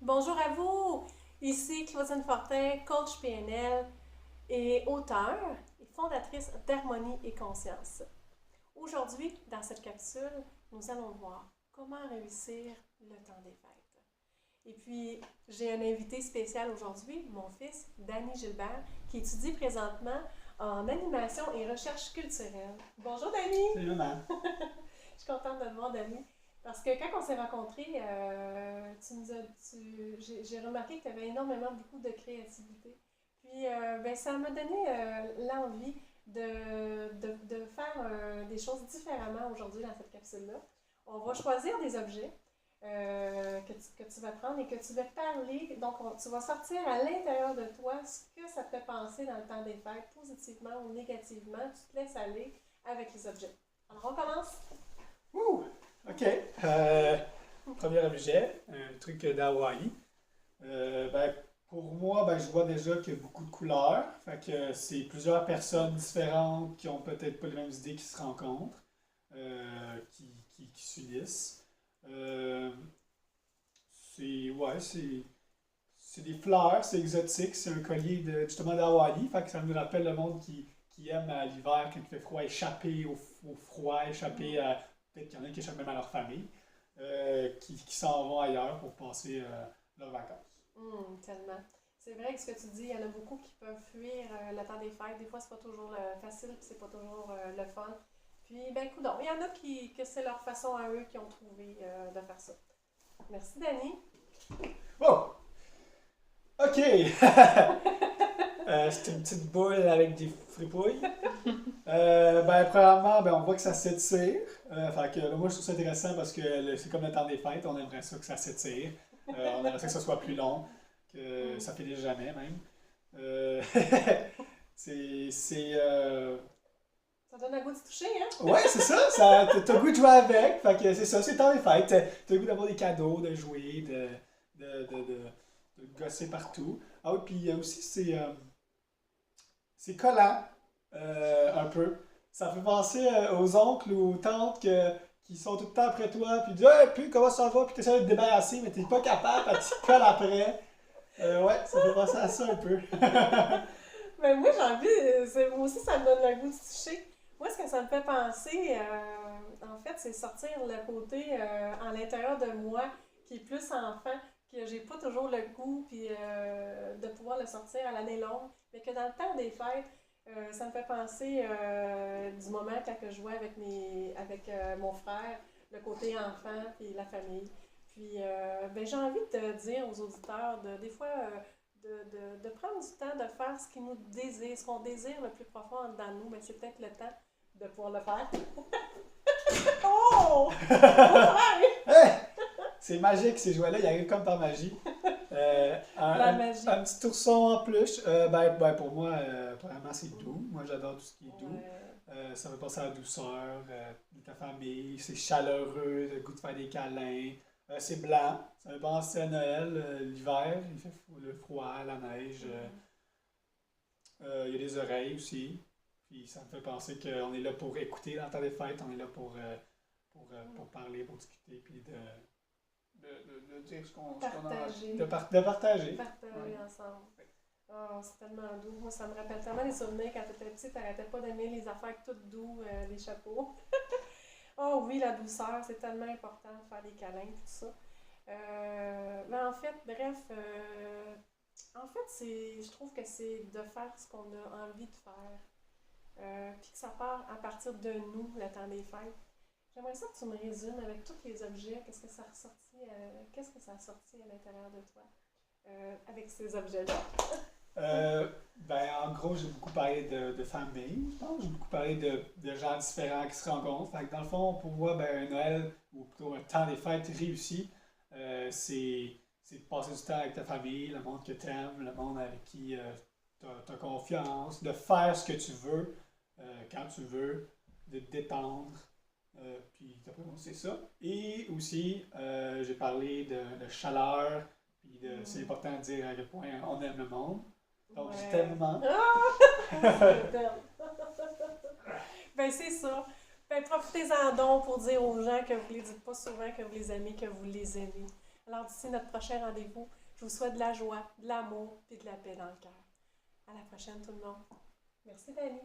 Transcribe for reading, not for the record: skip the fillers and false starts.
Bonjour à vous! Ici Claudine Fortin, coach PNL et auteure et fondatrice d'Harmonie et Conscience. Aujourd'hui, dans cette capsule, nous allons voir comment réussir le temps des fêtes. Et puis, j'ai un invité spécial aujourd'hui, mon fils, Danny Gilbert, qui étudie présentement en animation et recherche culturelle. Bonjour Danny! Salut maman! Je suis contente de te voir, Danny. Parce que quand on s'est rencontrés, j'ai remarqué que tu avais énormément beaucoup de créativité. Puis, ça m'a donné l'envie de faire des choses différemment aujourd'hui dans cette capsule-là. On va choisir des objets que tu vas prendre et que tu vas parler. Donc, tu vas sortir à l'intérieur de toi ce que ça te fait penser dans le temps des fêtes, positivement ou négativement. Tu te laisses aller avec les objets. Alors, on commence. Ouh! OK. Premier objet, un truc d'Hawaï. Pour moi, je vois déjà qu'il y a beaucoup de couleurs. Fait que c'est plusieurs personnes différentes qui ont peut-être pas les mêmes idées qui se rencontrent, qui s'unissent. C'est des fleurs, c'est exotique, c'est un collier justement d'Hawaï. Fait que ça nous rappelle le monde qui aime à l'hiver, quand il fait froid, échapper au froid, échapper à. Peut-être qu'il y en a qui échappent même à leur famille, qui s'en vont ailleurs pour passer leurs vacances. Tellement. C'est vrai que ce que tu dis, il y en a beaucoup qui peuvent fuir le temps des fêtes. Des fois, c'est pas toujours facile, puis c'est pas toujours le fun. Puis, coudonc, il y en a que c'est leur façon à eux qui ont trouvé de faire ça. Merci, Dani. Oh! OK! C'est une petite boule avec des fripouilles. Premièrement, on voit que ça s'étire. Fait que, moi, je trouve ça intéressant parce que c'est comme le temps des fêtes, on aimerait ça que ça s'étire. On aimerait ça que ça soit plus long, que ça finisse jamais même. c'est Ça donne un goût de se toucher, hein? Ouais, c'est ça, t'as le goût de jouer avec. Fait que c'est ça, c'est le temps des fêtes. T'as le goût d'avoir des cadeaux, de jouer, de gosser partout. Ah oui, puis aussi, c'est collant, un peu. Ça fait penser aux oncles ou aux tantes qui sont tout le temps après toi, puis ils disent hey, puis comment ça va, puis t'essaies de te débarrasser, mais t'es pas capable, puis tu te colles après. Ouais, ça fait penser à ça un peu. Moi, j'ai envie, moi aussi, ça me donne le goût de se toucher. Moi, ce que ça me fait penser, en fait, c'est sortir le côté en l'intérieur de moi qui est plus enfant, que j'ai pas toujours le goût puis, de pouvoir le sortir à l'année longue, mais que dans le temps des fêtes, ça me fait penser du moment quand que je jouais avec mon frère, le côté enfant puis la famille. Puis, j'ai envie de dire aux auditeurs, des fois, de prendre du temps de faire ce qui nous désire, ce qu'on désire le plus profond en dedans de nous, c'est peut-être le temps de pouvoir le faire. Oh! Hey! C'est magique ces jouets-là, ils arrivent comme par magie. La magie. Un petit ourson en plus. Pour moi, premièrement, c'est doux. Moi, j'adore tout ce qui est doux. Ça fait penser à la douceur de ta famille. C'est chaleureux, le goût de faire des câlins. C'est blanc. Ça fait penser à Noël, l'hiver. Il fait le froid, la neige. Il y a des oreilles aussi. Puis ça me fait penser qu'on est là pour écouter dans le temps des fêtes. On est là pour parler, pour discuter, puis de dire ce qu'on a Partager. de partager. Partager ensemble. Oh, c'est tellement doux. Moi, ça me rappelle tellement des souvenirs quand tu étais petite, t'arrêtais pas d'aimer les affaires toutes doux, les chapeaux. Oh oui, la douceur, c'est tellement important de faire des câlins, tout ça. En fait, bref, je trouve que c'est de faire ce qu'on a envie de faire. Puis que ça part à partir de nous, le temps des fêtes. J'aimerais ça que tu me résumes avec tous les objets, qu'est-ce que ça a sorti à l'intérieur de toi avec ces objets-là. En gros, j'ai beaucoup parlé de famille, je pense. J'ai beaucoup parlé de gens différents qui se rencontrent. Fait que dans le fond, pour moi, un Noël, ou plutôt un temps des fêtes réussi, c'est de passer du temps avec ta famille, le monde que tu aimes, le monde avec qui tu as confiance, de faire ce que tu veux, quand tu veux, de te détendre. Puis d'après moi, c'est ça. Et aussi, j'ai parlé de chaleur, puis c'est important de dire à quel point on aime le monde. Donc, je tellement. C'est ça. Profitez-en donc pour dire aux gens que vous ne les dites pas souvent que vous les aimez, que vous les aimez. Alors, d'ici notre prochain rendez-vous, je vous souhaite de la joie, de l'amour et de la paix dans le cœur. À la prochaine, tout le monde. Merci, Dani.